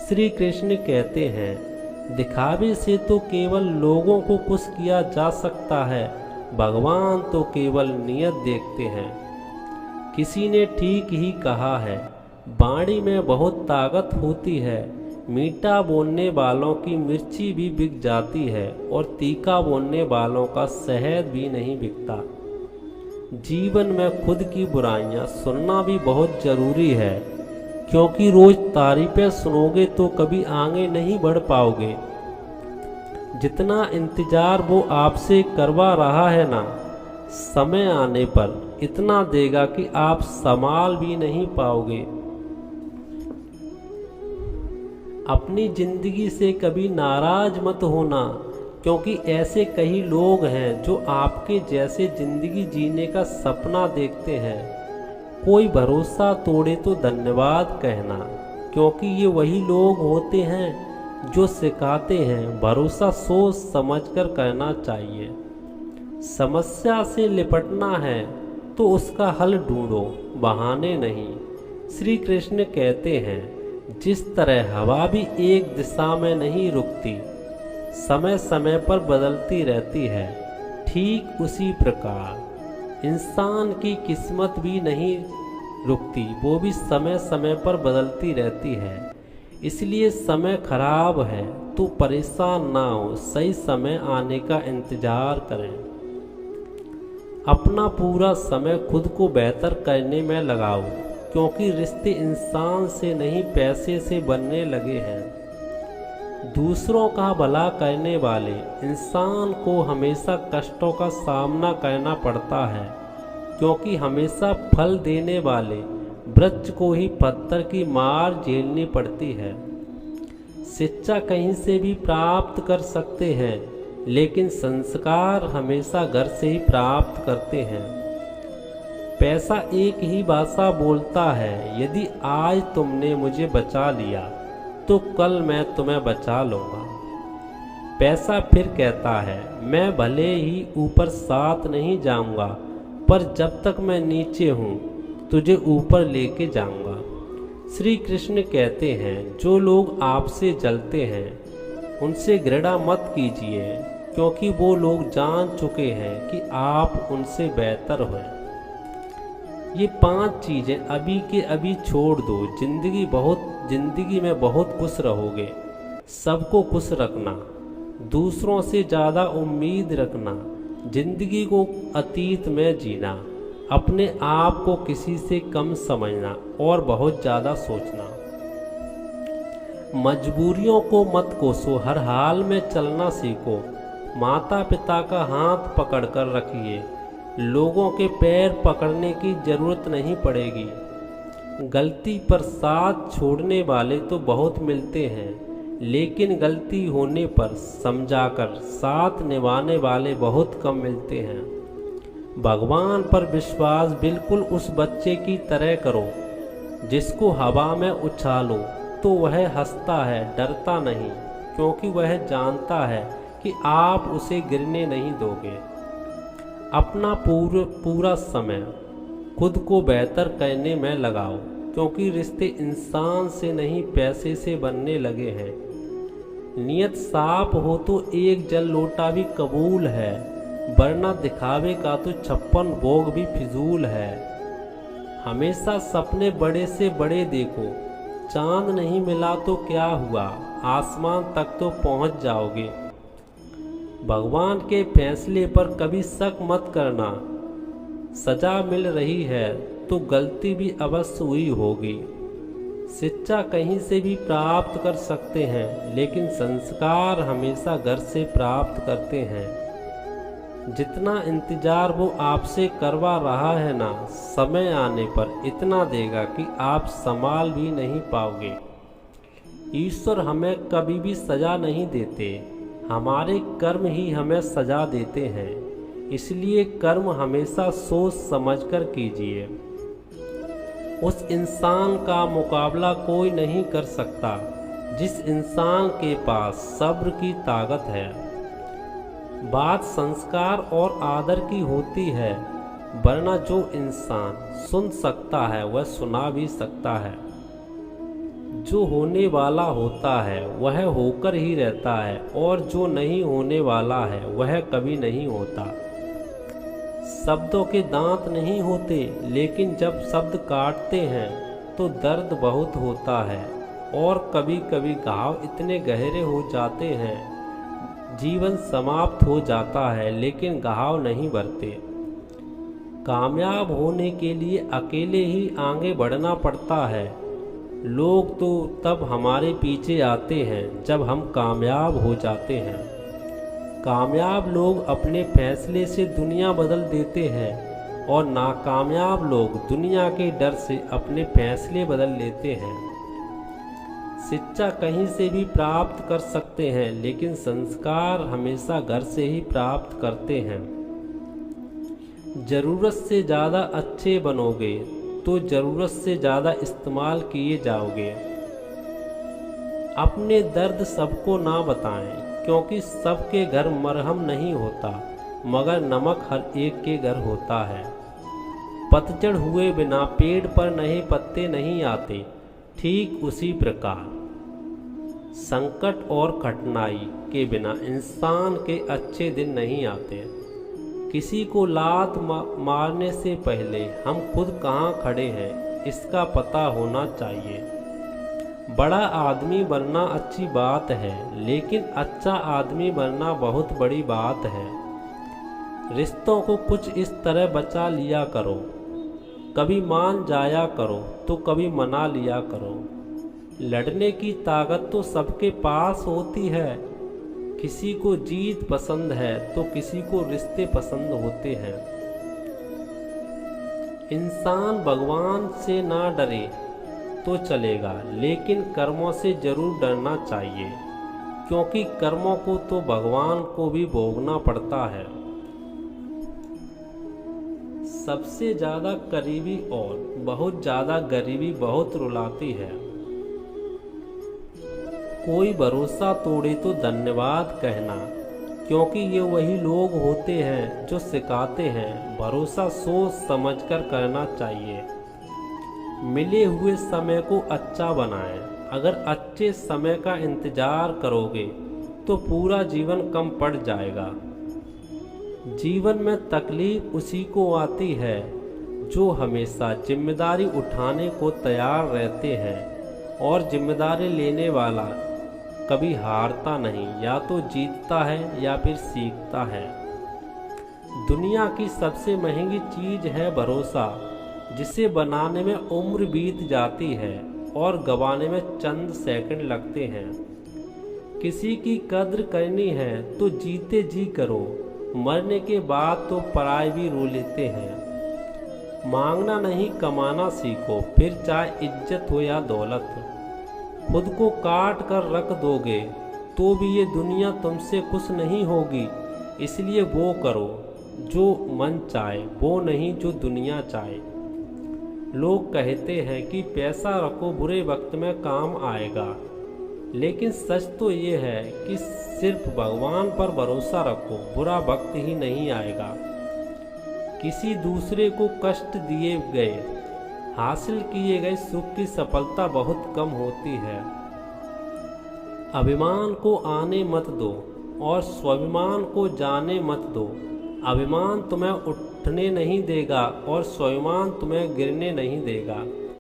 श्री कृष्ण कहते हैं, दिखावे से तो केवल लोगों को खुश किया जा सकता है, भगवान तो केवल नियत देखते हैं। किसी ने ठीक ही कहा है, वाणी में बहुत ताकत होती है। मीठा बोलने वालों की मिर्ची भी बिक जाती है और तीखा बोलने वालों का शहद भी नहीं बिकता। जीवन में खुद की बुराइयां सुनना भी बहुत ज़रूरी है, क्योंकि रोज़ तारीफ़ें सुनोगे तो कभी आगे नहीं बढ़ पाओगे। जितना इंतज़ार वो आपसे करवा रहा है ना, समय आने पर इतना देगा कि आप संभाल भी नहीं पाओगे। अपनी ज़िंदगी से कभी नाराज़ मत होना, क्योंकि ऐसे कई लोग हैं जो आपके जैसे ज़िंदगी जीने का सपना देखते हैं। कोई भरोसा तोड़े तो धन्यवाद कहना, क्योंकि ये वही लोग होते हैं जो सिखाते हैं भरोसा सोच समझकर करना चाहिए। समस्या से निपटना है तो उसका हल ढूंढो, बहाने नहीं। श्री कृष्ण कहते हैं, जिस तरह हवा भी एक दिशा में नहीं रुकती, समय समय पर बदलती रहती है, ठीक उसी प्रकार इंसान की किस्मत भी नहीं रुकती, वो भी समय समय पर बदलती रहती है। इसलिए समय खराब है तो परेशान ना हो, सही समय आने का इंतज़ार करें। अपना पूरा समय खुद को बेहतर करने में लगाओ, क्योंकि रिश्ते इंसान से नहीं पैसे से बनने लगे हैं। दूसरों का भला करने वाले इंसान को हमेशा कष्टों का सामना करना पड़ता है, क्योंकि हमेशा फल देने वाले वृक्ष को ही पत्थर की मार झेलनी पड़ती है। शिक्षा कहीं से भी प्राप्त कर सकते हैं, लेकिन संस्कार हमेशा घर से ही प्राप्त करते हैं। पैसा एक ही भाषा बोलता है, यदि आज तुमने मुझे बचा लिया तो कल मैं तुम्हें बचा लूँगा। पैसा फिर कहता है, मैं भले ही ऊपर साथ नहीं जाऊँगा, पर जब तक मैं नीचे हूँ तुझे ऊपर लेके जाऊँगा। श्री कृष्ण कहते हैं, जो लोग आपसे जलते हैं उनसे घृणा मत कीजिए, क्योंकि वो लोग जान चुके हैं कि आप उनसे बेहतर हैं। ये 5 चीज़ें अभी के अभी छोड़ दो, जिंदगी में बहुत खुश रहोगे। सबको खुश रखना, दूसरों से ज़्यादा उम्मीद रखना, जिंदगी को अतीत में जीना, अपने आप को किसी से कम समझना और बहुत ज़्यादा सोचना। मजबूरियों को मत कोसो, हर हाल में चलना सीखो। माता पिता का हाथ पकड़कर रखिए, लोगों के पैर पकड़ने की ज़रूरत नहीं पड़ेगी। गलती पर साथ छोड़ने वाले तो बहुत मिलते हैं, लेकिन गलती होने पर समझाकर साथ निभाने वाले बहुत कम मिलते हैं। भगवान पर विश्वास बिल्कुल उस बच्चे की तरह करो जिसको हवा में उछालो तो वह हंसता है, डरता नहीं, क्योंकि वह जानता है कि आप उसे गिरने नहीं दोगे। अपना पूरा समय खुद को बेहतर करने में लगाओ, क्योंकि रिश्ते इंसान से नहीं पैसे से बनने लगे हैं। नियत साफ हो तो एक जल लोटा भी कबूल है, वरना दिखावे का तो 56 भोग भी फिजूल है। हमेशा सपने बड़े से बड़े देखो, चांद नहीं मिला तो क्या हुआ, आसमान तक तो पहुंच जाओगे। भगवान के फैसले पर कभी शक मत करना, सजा मिल रही है तो गलती भी अवश्य हुई होगी। शिक्षा कहीं से भी प्राप्त कर सकते हैं, लेकिन संस्कार हमेशा घर से प्राप्त करते हैं। जितना इंतजार वो आपसे करवा रहा है ना, समय आने पर इतना देगा कि आप संभाल भी नहीं पाओगे। ईश्वर हमें कभी भी सजा नहीं देते, हमारे कर्म ही हमें सजा देते हैं। इसलिए कर्म हमेशा सोच समझकर कीजिए। उस इंसान का मुकाबला कोई नहीं कर सकता जिस इंसान के पास सब्र की ताकत है। बात संस्कार और आदर की होती है, वरना जो इंसान सुन सकता है वह सुना भी सकता है। जो होने वाला होता है वह होकर ही रहता है, और जो नहीं होने वाला है वह कभी नहीं होता। शब्दों के दांत नहीं होते, लेकिन जब शब्द काटते हैं तो दर्द बहुत होता है, और कभी कभी घाव इतने गहरे हो जाते हैं, जीवन समाप्त हो जाता है लेकिन घाव नहीं भरते। कामयाब होने के लिए अकेले ही आगे बढ़ना पड़ता है। लोग तो तब हमारे पीछे आते हैं जब हम कामयाब हो जाते हैं। कामयाब लोग अपने फैसले से दुनिया बदल देते हैं, और नाकामयाब लोग दुनिया के डर से अपने फैसले बदल लेते हैं। शिक्षा कहीं से भी प्राप्त कर सकते हैं, लेकिन संस्कार हमेशा घर से ही प्राप्त करते हैं। ज़रूरत से ज़्यादा अच्छे बनोगे तो ज़रूरत से ज़्यादा इस्तेमाल किए जाओगे। अपने दर्द सबको ना बताएं, क्योंकि सबके घर मरहम नहीं होता, मगर नमक हर एक के घर होता है। पतझड़ हुए बिना पेड़ पर नए पत्ते नहीं आते, ठीक उसी प्रकार संकट और कठिनाई के बिना इंसान के अच्छे दिन नहीं आते। किसी को लात मारने से पहले हम खुद कहाँ खड़े हैं इसका पता होना चाहिए। बड़ा आदमी बनना अच्छी बात है, लेकिन अच्छा आदमी बनना बहुत बड़ी बात है। रिश्तों को कुछ इस तरह बचा लिया करो, कभी मान जाया करो तो कभी मना लिया करो। लड़ने की ताकत तो सबके पास होती है। किसी को जीत पसंद है तो किसी को रिश्ते पसंद होते हैं। इंसान भगवान से ना डरे तो चलेगा, लेकिन कर्मों से जरूर डरना चाहिए, क्योंकि कर्मों को तो भगवान को भी भोगना पड़ता है। सबसे ज़्यादा करीबी और बहुत ज़्यादा गरीबी बहुत रुलाती है। कोई भरोसा तोड़े तो धन्यवाद कहना, क्योंकि ये वही लोग होते हैं जो सिखाते हैं भरोसा सोच समझकर करना चाहिए। मिले हुए समय को अच्छा बनाएं। अगर अच्छे समय का इंतजार करोगे तो पूरा जीवन कम पड़ जाएगा। जीवन में तकलीफ उसी को आती है जो हमेशा जिम्मेदारी उठाने को तैयार रहते हैं, और जिम्मेदारी लेने वाला कभी हारता नहीं, या तो जीतता है या फिर सीखता है। दुनिया की सबसे महंगी चीज़ है भरोसा, जिसे बनाने में उम्र बीत जाती है और गंवाने में चंद सेकंड लगते हैं। किसी की कद्र करनी है तो जीते जी करो, मरने के बाद तो पराए भी रो लेते हैं। मांगना नहीं कमाना सीखो, फिर चाहे इज्जत हो या दौलत। खुद को काट कर रख दोगे तो भी ये दुनिया तुमसे खुश नहीं होगी, इसलिए वो करो जो मन चाहे, वो नहीं जो दुनिया चाहे। लोग कहते हैं कि पैसा रखो बुरे वक्त में काम आएगा, लेकिन सच तो ये है कि सिर्फ भगवान पर भरोसा रखो, बुरा वक्त ही नहीं आएगा। किसी दूसरे को कष्ट दिए गए हासिल किए गए सुख की सफलता बहुत कम होती है। अभिमान को आने मत दो और स्वाभिमान को जाने मत दो। अभिमान तुम्हें उठने नहीं देगा और स्वाभिमान तुम्हें गिरने नहीं देगा।